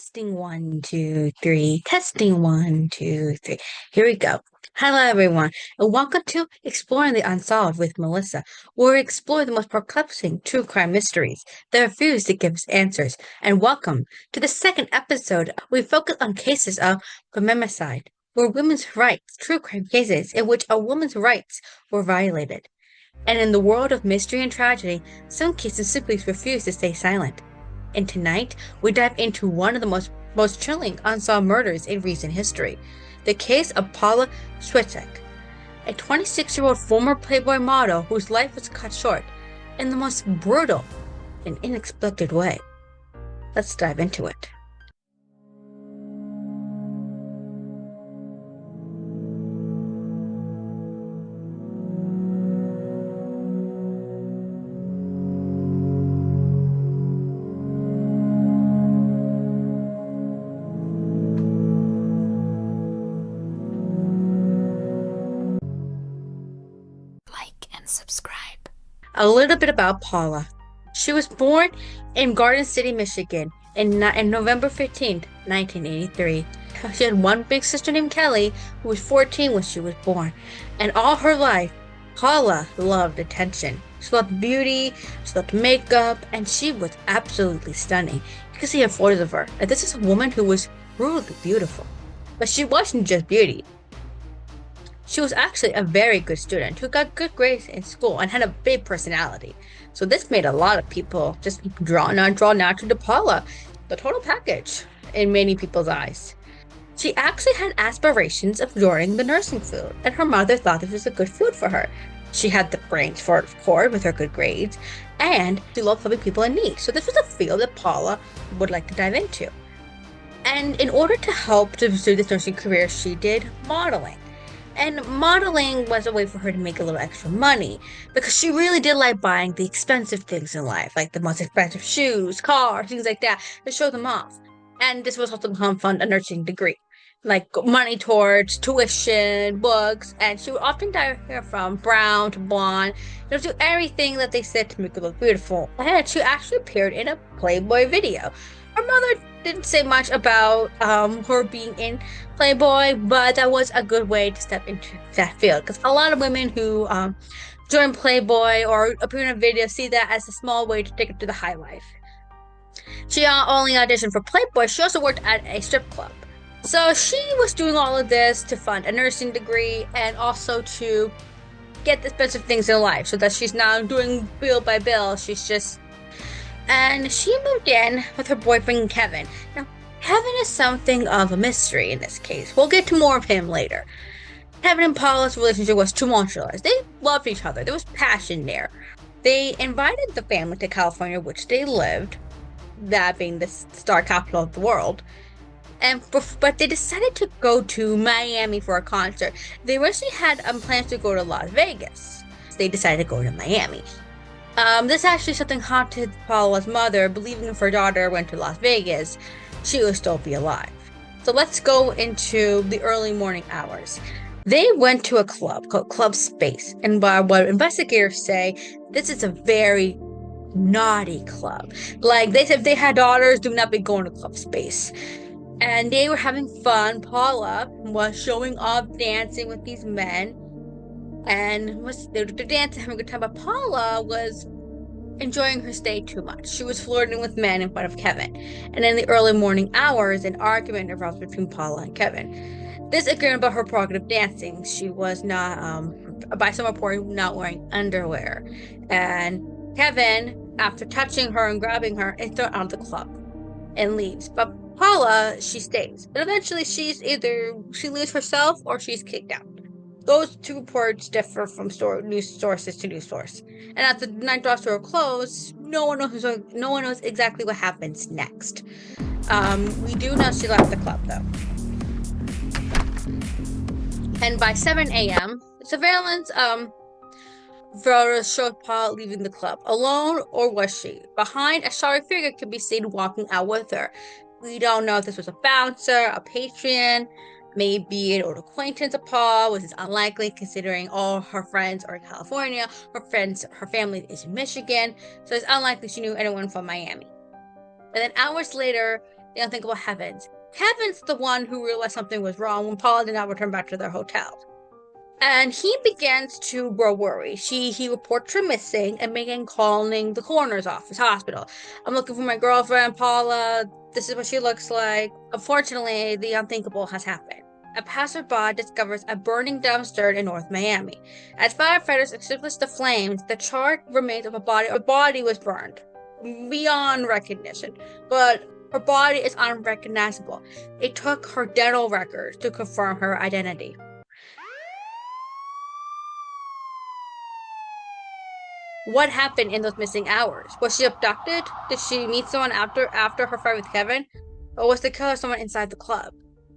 Testing one, two, three. Testing one, two, three. Here we go. Hello, everyone, and welcome to Exploring the Unsolved with Melissa, where we explore the most perplexing true crime mysteries that refuse to give us answers. And welcome to the second episode. We focus on cases of feminicide, where women's rights, true crime cases in which a woman's rights were violated. And in the world of mystery and tragedy, some cases simply refuse to stay silent. And tonight, we dive into one of the most chilling unsolved murders in recent history, the case of Paula Sladewski, a 26-year-old former Playboy model whose life was cut short in the most brutal and inexplicable way. Let's dive into it. Subscribe. A little bit about Paula. She was born in Garden City, Michigan in November 15th, 1983. She had one big sister named Kelly, who was 14 when she was born. And all her life, Paula loved attention. She loved beauty, she loved makeup, and she was absolutely stunning. You can see her photos of her. And this is a woman who was truly beautiful. But she wasn't just beauty. She was actually a very good student who got good grades in school and had a big personality. So this made a lot of people just draw naturally to Paula, the total package in many people's eyes. She actually had aspirations of joining the nursing field, and her mother thought this was a good field for her. She had the brains for it, of course, with her good grades, and she loved helping people in need. So this was a field that Paula would like to dive into. And in order to help to pursue this nursing career, she did modeling. And modeling was a way for her to make a little extra money because she really did like buying the expensive things in life, like the most expensive shoes, cars, things like that, to show them off. And this was also to help fund a nursing degree, like money towards tuition, books, and she would often dye her hair from brown to blonde, do everything that they said to make her look beautiful. And she actually appeared in a Playboy video. Her mother didn't say much about her being in Playboy, but that was a good way to step into that field because a lot of women who join Playboy or appear in a video see that as a small way to take it to the high life. She only auditioned for Playboy. She also worked at a strip club. So she was doing all of this to fund a nursing degree and also to get the expensive things in life so that she's not doing bill by bill. And she moved in with her boyfriend, Kevin. Now, Kevin is something of a mystery in this case. We'll get to more of him later. Kevin and Paula's relationship was tumultuous. They loved each other. There was passion there. They invited the family to California, which they lived, that being the star capital of the world. But they decided to go to Miami for a concert. They originally had plans to go to Las Vegas. They decided to go to Miami. This actually something haunted Paula's mother, believing if her daughter went to Las Vegas, she would still be alive. So let's go into the early morning hours. They went to a club called Club Space, and by what investigators say, this is a very naughty club. Like they said, if they had daughters, do not be going to Club Space. And they were having fun. Paula was showing off, dancing with these men. And they were dancing, having a good time, but Paula was enjoying her stay too much. She was flirting with men in front of Kevin. And in the early morning hours, an argument arose between Paula and Kevin. This agreement about her prerogative dancing, she was not, by some report, not wearing underwear. And Kevin, after touching her and grabbing her, is thrown out of the club and leaves. But Paula, she stays. But eventually, she leaves herself or she's kicked out. Those two reports differ from news sources to news source. And as the night draws to a close, no one knows exactly what happens next. We do know she left the club though. And by 7 a.m., surveillance photos showed Paula leaving the club alone, or was she? Behind, a shadowy figure could be seen walking out with her. We don't know if this was a bouncer, a patron, maybe an old acquaintance of Paul, which is unlikely considering all her friends are in California. Her family is in Michigan, so it's unlikely she knew anyone from Miami. And then hours later, the unthinkable heavens. Kevin's the one who realized something was wrong when Paula did not return back to their hotel. And he begins to grow worried. He reports her missing and began calling the coroner's office, hospital. I'm looking for my girlfriend, Paula. This is what she looks like. Unfortunately, the unthinkable has happened. A passerby discovers a burning dumpster in North Miami. As firefighters extinguish the flames, the charred remains of a body was burned beyond recognition, but her body is unrecognizable. It took her dental records to confirm her identity. What happened in those missing hours? Was she abducted? Did she meet someone after her fight with Kevin? Or was the killer someone inside the club?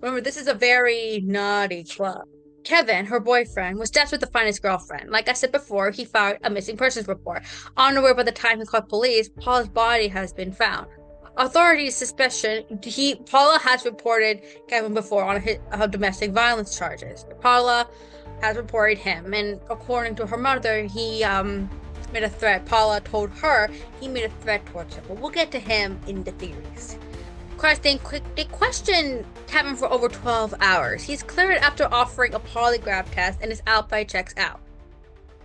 Remember, this is a very naughty club. Kevin, her boyfriend, was desperate to find his girlfriend. Like I said before, he filed a missing persons report. Unaware by the time he called police, Paula's body has been found. Authorities suspicion Paula has reported Kevin before on her domestic violence charges. Paula has reported him, and according to her mother, he made a threat. Paula told her he made a threat towards her, but we'll get to him in the theories. They questioned Kevin for over 12 hours. He's cleared after offering a polygraph test, and his alibi checks out.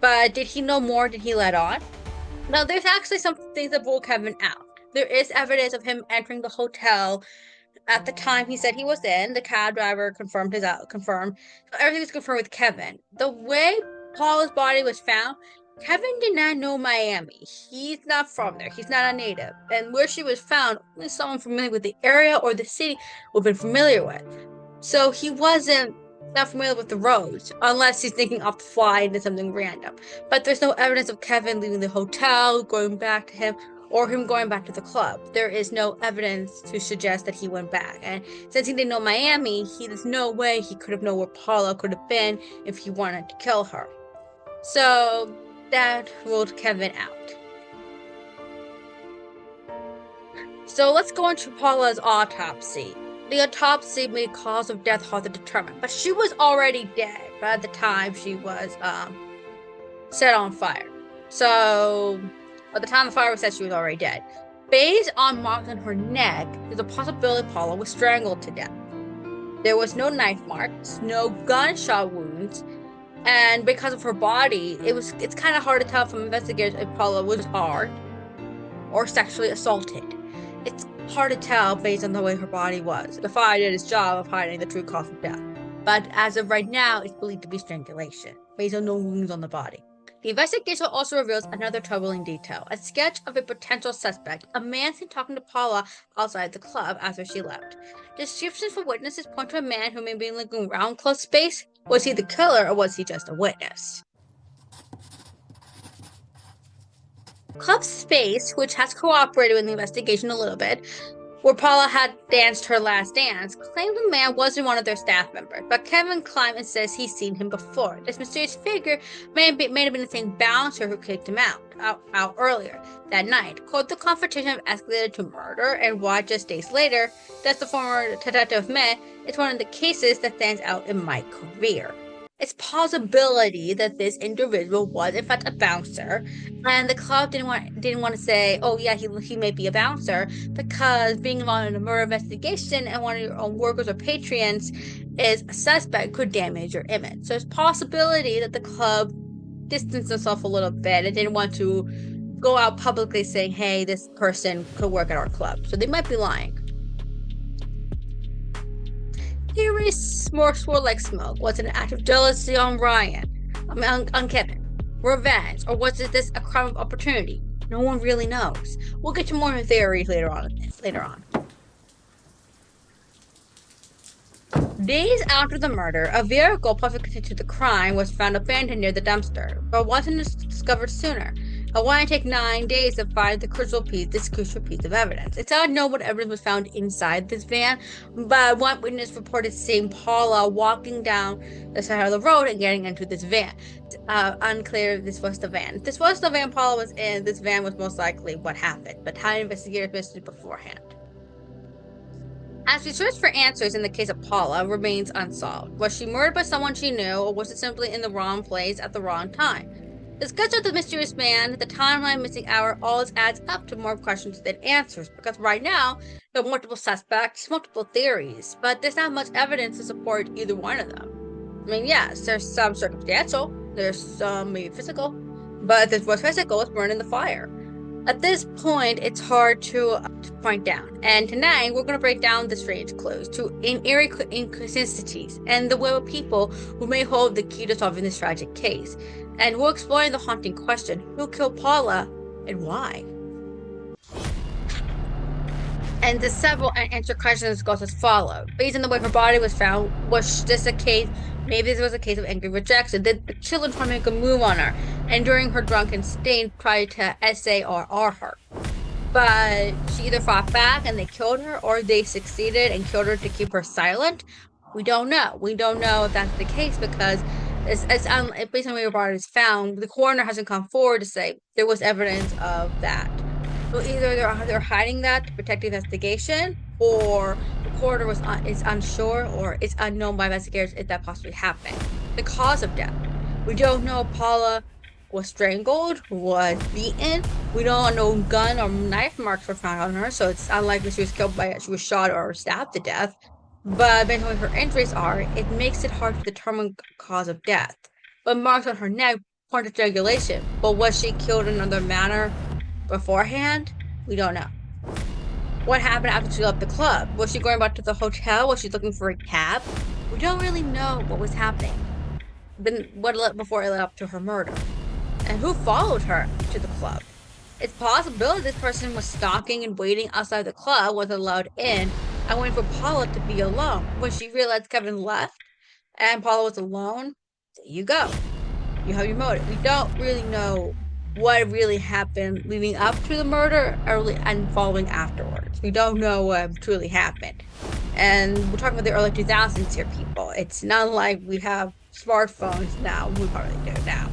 But did he know more? Did he let on? Now, there's actually some things that rule Kevin out. There is evidence of him entering the hotel at the time he said he was in. The cab driver confirmed so everything was confirmed with Kevin. The way Paula's body was found, Kevin did not know Miami. He's not from there. He's not a native. And where she was found, only someone familiar with the area or the city would have been familiar with. So he wasn't not familiar with the roads, unless he's thinking off the fly into something random. But there's no evidence of Kevin leaving the hotel, going back to him, or him going back to the club. There is no evidence to suggest that he went back. And since he didn't know Miami, there's no way he could have known where Paula could have been if he wanted to kill her. So that ruled Kevin out. So let's go into Paula's autopsy. The autopsy made cause of death hard to determine, but she was already dead by the time she was set on fire. So by the time the fire was set, she was already dead. Based on marks on her neck, there's a possibility Paula was strangled to death. There was no knife marks, no gunshot wounds, and because of her body, it's kind of hard to tell from investigators if Paula was harmed or sexually assaulted. It's hard to tell based on the way her body was. The fire did its job of hiding the true cause of death. But as of right now, it's believed to be strangulation, based on no wounds on the body. The investigation also reveals another troubling detail, a sketch of a potential suspect, a man seen talking to Paula outside the club after she left. Descriptions from witnesses point to a man who may be looking around close space. Was he the killer, or was he just a witness? Club Space, which has cooperated with the investigation a little bit, where Paula had danced her last dance, claimed the man wasn't one of their staff members, but Kevin climbs and says he's seen him before. This mysterious figure may have been the same bouncer who kicked him out earlier that night. Quote, the confrontation escalated to murder, and why just days later, that's the former detective May, it's one of the cases that stands out in my career. It's possibility that this individual was in fact a bouncer, and the club didn't want to say, oh yeah, he may be a bouncer, because being involved in a murder investigation and one of your own workers or patrons is a suspect could damage your image. So it's possibility that the club distanced themselves a little bit and didn't want to go out publicly saying, hey, this person could work at our club. So they might be lying. Theories more swirl like smoke. Was it an act of jealousy on on Kevin? Revenge? Or was this a crime of opportunity? No one really knows. We'll get to more theories later on. Days after the murder, a vehicle possibly connected to the crime was found abandoned near the dumpster, but wasn't discovered sooner. It wouldn't take 9 days to find this crucial piece of evidence. It's not known what evidence was found inside this van, but one witness reported seeing Paula walking down the side of the road and getting into this van. Unclear if this was the van. If this was the van Paula was in, this van was most likely what happened, but how investigators missed it beforehand. As we search for answers in the case of Paula, remains unsolved. Was she murdered by someone she knew, or was it simply in the wrong place at the wrong time? The sketch of the mysterious man, the timeline, missing hour, always adds up to more questions than answers, because right now there are multiple suspects, multiple theories, but there's not much evidence to support either one of them. I mean, yes, there's some circumstantial, there's some maybe physical, but if it was physical, it's burned in the fire. At this point, it's hard to point down. And tonight, we're going to break down the strange clues to eerie inconsistencies and the web of people who may hold the key to solving this tragic case. And we'll explore the haunting question, who killed Paula and why? And the several unanswered questions goes as follows. Based on the way her body was found, was this a case? Maybe this was a case of angry rejection. Did the killer try to make a move on her? And during her drunken state, tried to SARR her. But she either fought back and they killed her, or they succeeded and killed her to keep her silent. We don't know. We don't know if that's the case because it's based on the way her body is found. The coroner hasn't come forward to say there was evidence of that. So either they're hiding that to protect the investigation, or the coroner is unsure, or it's unknown by investigators if that possibly happened. The cause of death. We don't know if Paula was strangled, was beaten. We don't know gun or knife marks were found on her, so it's unlikely she was shot or stabbed to death. But based on what her injuries are, it makes it hard to determine cause of death. But marks on her neck point to strangulation. But was she killed in another manner beforehand? We don't know. What happened after she left the club? Was she going back to the hotel? Was she looking for a cab? We don't really know what was happening before it led up to her murder. And who followed her to the club? It's possible this person was stalking and waiting outside the club, wasn't allowed in, and waiting for Paula to be alone. When she realized Kevin left and Paula was alone, there you go. You have your motive. We don't really know what really happened leading up to the murder and following afterwards. We don't know what truly happened. And we're talking about the early 2000s here, people. It's not like we have smartphones now. We probably do now.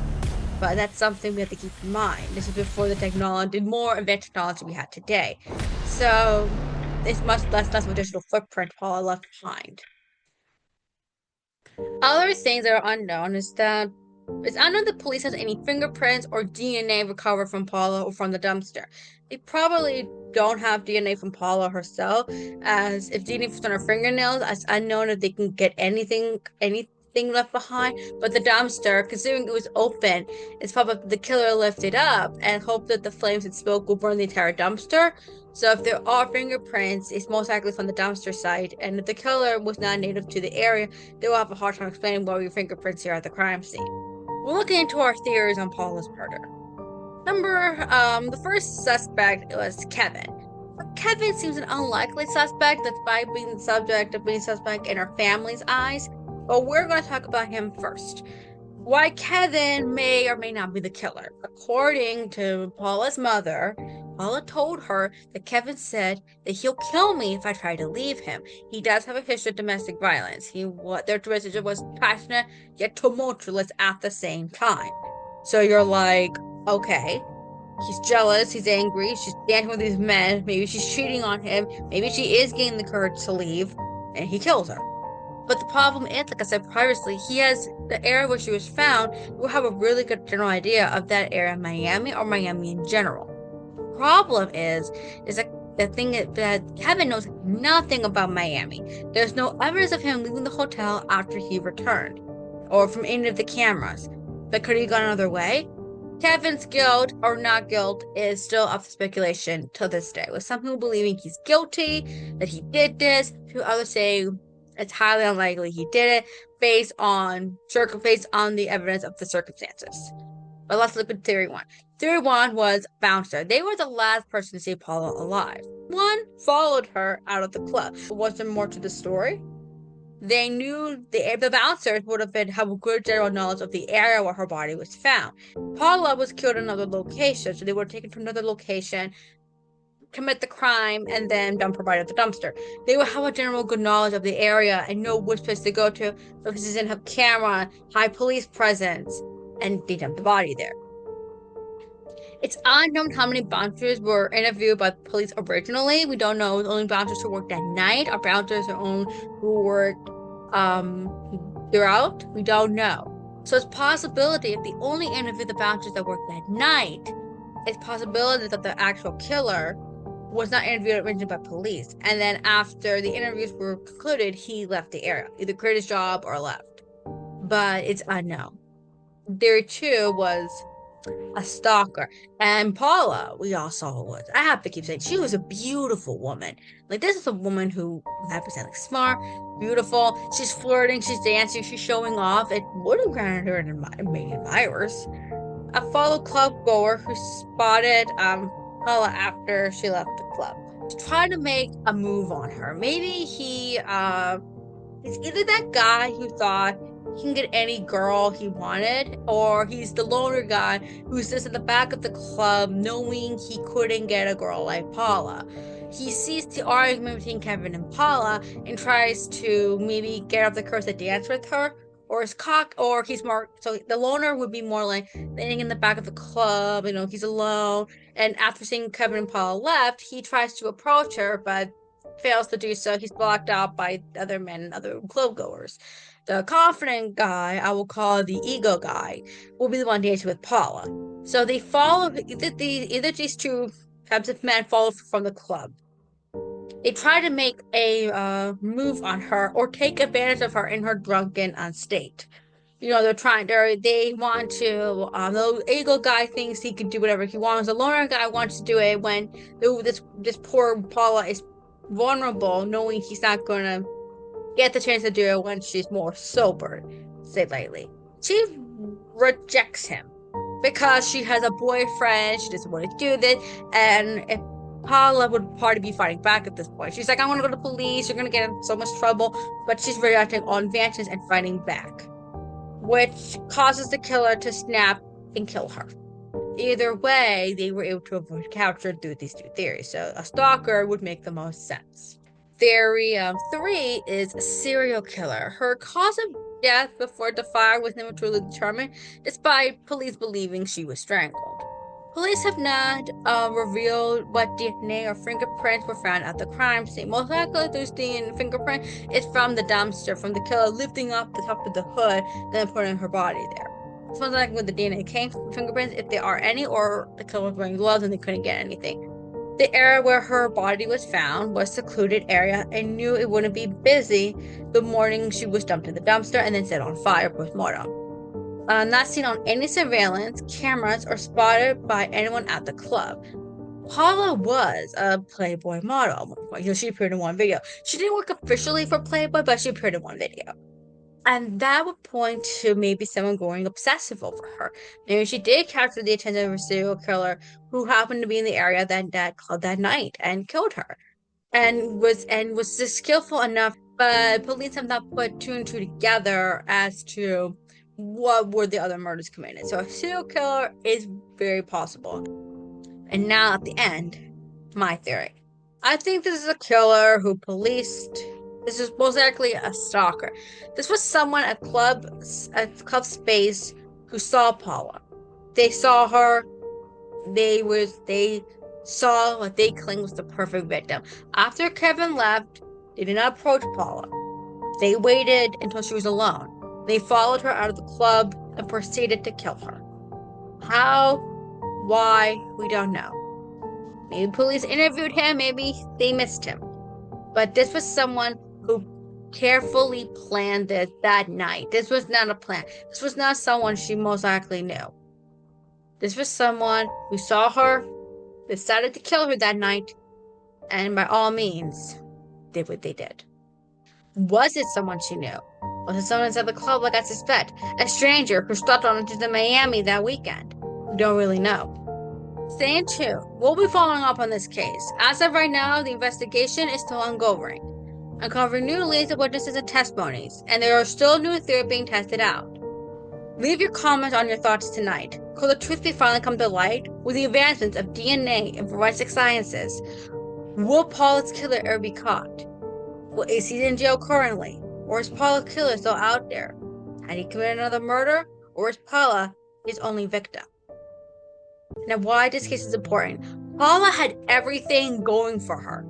But that's something we have to keep in mind. This is before the more advanced technology we have today. So it's much less of a digital footprint Paula left behind. Other things that are unknown is that it's unknown the police has any fingerprints or DNA recovered from Paula or from the dumpster. They probably don't have DNA from Paula herself, as if DNA was on her fingernails, it's unknown if they can get anything left behind. But the dumpster, considering it was open, it's probably the killer lifted up and hoped that the flames and smoke will burn the entire dumpster. So if there are fingerprints, it's most likely from the dumpster site. And if the killer was not native to the area, they will have a hard time explaining why your fingerprints here at the crime scene. We're looking into our theories on Paula's murder. The first suspect was Kevin. Kevin seems an unlikely suspect, despite being the subject of being suspect in her family's eyes. But we're going to talk about him first. Why Kevin may or may not be the killer. According to Paula's mother, Paula told her that Kevin said that he'll kill me if I try to leave him. He does have a history of domestic violence. Their relationship was passionate yet tumultuous at the same time. So you're like, okay, he's jealous, he's angry, she's dancing with these men, maybe she's cheating on him, maybe she is gaining the courage to leave, and he kills her. But the problem is, like I said previously, he has the area where she was found. We'll have a really good general idea of that area in Miami or Miami in general. The problem is that the thing is that Kevin knows nothing about Miami. There's no evidence of him leaving the hotel after he returned, or from any of the cameras. But could he have gone another way? Kevin's guilt or not guilt is still up for speculation to this day, with some people believing he's guilty, that he did this, to others saying it's highly unlikely he did it based on the evidence of the circumstances. But let's look at theory one. Theory one was bouncer. They were the last person to see Paula alive. One followed her out of the club. Was there more to the story? They knew the bouncers would have a good general knowledge of the area where her body was found. Paula was killed in another location, so they were taken to another location, commit the crime, and then dump her body at the dumpster. They would have a general good knowledge of the area and know which place to go to, because they didn't have camera, high police presence, and they dumped the body there. It's unknown how many bouncers were interviewed by the police originally. We don't know. Only bouncers who worked at night or bouncers who worked throughout. We don't know. So it's possibility if they only interviewed the bouncers that worked that night, it's possibility that the actual killer was not interviewed originally by police. And then after the interviews were concluded, he left the area, either quit his job or left. But it's unknown. Theory 2 was a stalker. And Paula, we all saw was. I have to keep saying she was a beautiful woman. Like, this is a woman who had percent like smart, beautiful. She's flirting, she's dancing, she's showing off. It would have granted her many admirers. A fellow club goer who spotted Paula after she left the club. Tried to make a move on her. Maybe he is either that guy who thought he can get any girl he wanted, or he's the loner guy who sits in the back of the club knowing he couldn't get a girl like Paula. He sees the argument between Kevin and Paula and tries to maybe get up the courage to dance with her, or he's more, so the loner would be more like laying in the back of the club, he's alone, and after seeing Kevin and Paula left, he tries to approach her, but fails to do so. He's blocked out by other men and other club goers. The confident guy, I will call the ego guy, will be the one dancing with Paula. So they follow, either these two types of men follow from the club. They try to make a move on her or take advantage of her in her drunken state. They want to, the ego guy thinks he can do whatever he wants. The loner guy wants to do it when this poor Paula is vulnerable, knowing he's not going to get the chance to do it when she's more sober, say lightly. She rejects him because she has a boyfriend, she doesn't want to do this, and if Paula would probably be fighting back at this point. She's like, I want to go to the police, you're going to get in so much trouble, but she's reacting on vengeance and fighting back, which causes the killer to snap and kill her. Either way, they were able to avoid capture through these two theories, so a stalker would make the most sense. Theory 3 is a serial killer. Her cause of death before the fire was never truly determined, despite police believing she was strangled. Police have not revealed what DNA or fingerprints were found at the crime scene. Most likely, those DNA fingerprint is from the dumpster, from the killer lifting up the top of the hood, then putting her body there. It's most likely where the DNA came from, fingerprints, if there are any, or the killer was wearing gloves and they couldn't get anything. The area where her body was found was a secluded area and knew it wouldn't be busy the morning she was dumped in the dumpster and then set on fire post-mortem. Not seen on any surveillance, cameras, or spotted by anyone at the club. Paula was a Playboy model at one point. She appeared in one video. She didn't work officially for Playboy, but she appeared in one video. And that would point to maybe someone going obsessive over her. Maybe she did capture the attention of a serial killer who happened to be in the area that club that night and killed her. And was just skillful enough, but police have not put two and two together as to what were the other murders committed. So a serial killer is very possible. And now at the end, my theory. I think this is a killer who this is most likely a stalker. This was someone at club space who saw Paula. They saw her. They saw what they claimed was the perfect victim. After Kevin left, they did not approach Paula. They waited until she was alone. They followed her out of the club and proceeded to kill her. How? Why? We don't know. Maybe police interviewed him, maybe they missed him. But this was someone who carefully planned this that night. This was not a plan. This was not someone she most likely knew. This was someone who saw her, decided to kill her that night, and by all means, did what they did. Was it someone she knew? Was it someone at the club like I suspect? A stranger who stopped on into Miami that weekend? We don't really know. Stay tuned. We'll be following up on this case. As of right now, the investigation is still ongoing, uncovering new leads of witnesses and testimonies, and there are still new theories being tested out. Leave your comments on your thoughts tonight. Could the truth be finally come to light with the advancements of DNA and forensic sciences? Will Paula's killer ever be caught? Is he in jail currently? Or is Paula's killer still out there? Had he committed another murder? Or is Paula his only victim? Now, why this case is important. Paula had everything going for her.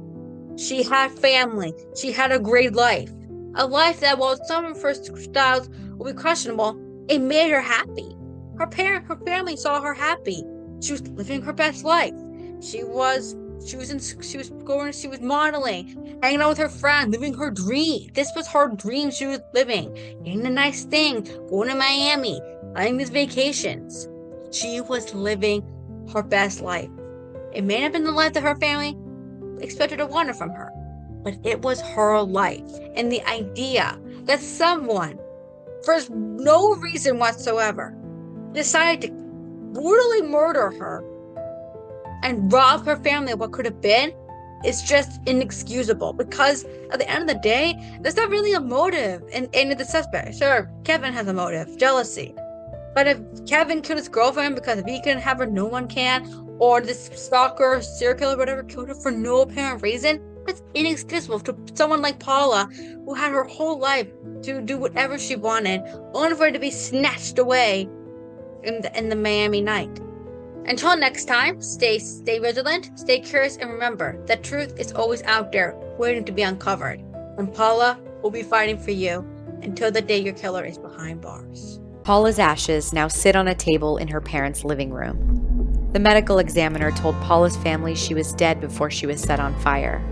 She had family. She had a great life. A life that, while some of her styles will be questionable, It made her happy. Her family saw her happy. She was living her best life. She was modeling, hanging out with her friend, living her dream. This was her dream she was living. Getting a nice thing, going to Miami, having these vacations. She was living her best life. It may not have been the life that her family expected or wanted from her, but it was her life. And the idea that someone, for no reason whatsoever, decided to brutally murder her and rob her family of what could have been is just inexcusable, because at the end of the day, there's not really a motive in any of the suspects. Sure, Kevin has a motive, jealousy. But if Kevin killed his girlfriend because if he couldn't have her, no one can, or this stalker, serial killer, whatever, killed her for no apparent reason, that's inexcusable to someone like Paula, who had her whole life to do whatever she wanted, only for it to be snatched away in the Miami night. Until next time, stay vigilant, stay curious, and remember that truth is always out there, waiting to be uncovered. And Paula will be fighting for you until the day your killer is behind bars. Paula's ashes now sit on a table in her parents' living room. The medical examiner told Paula's family she was dead before she was set on fire.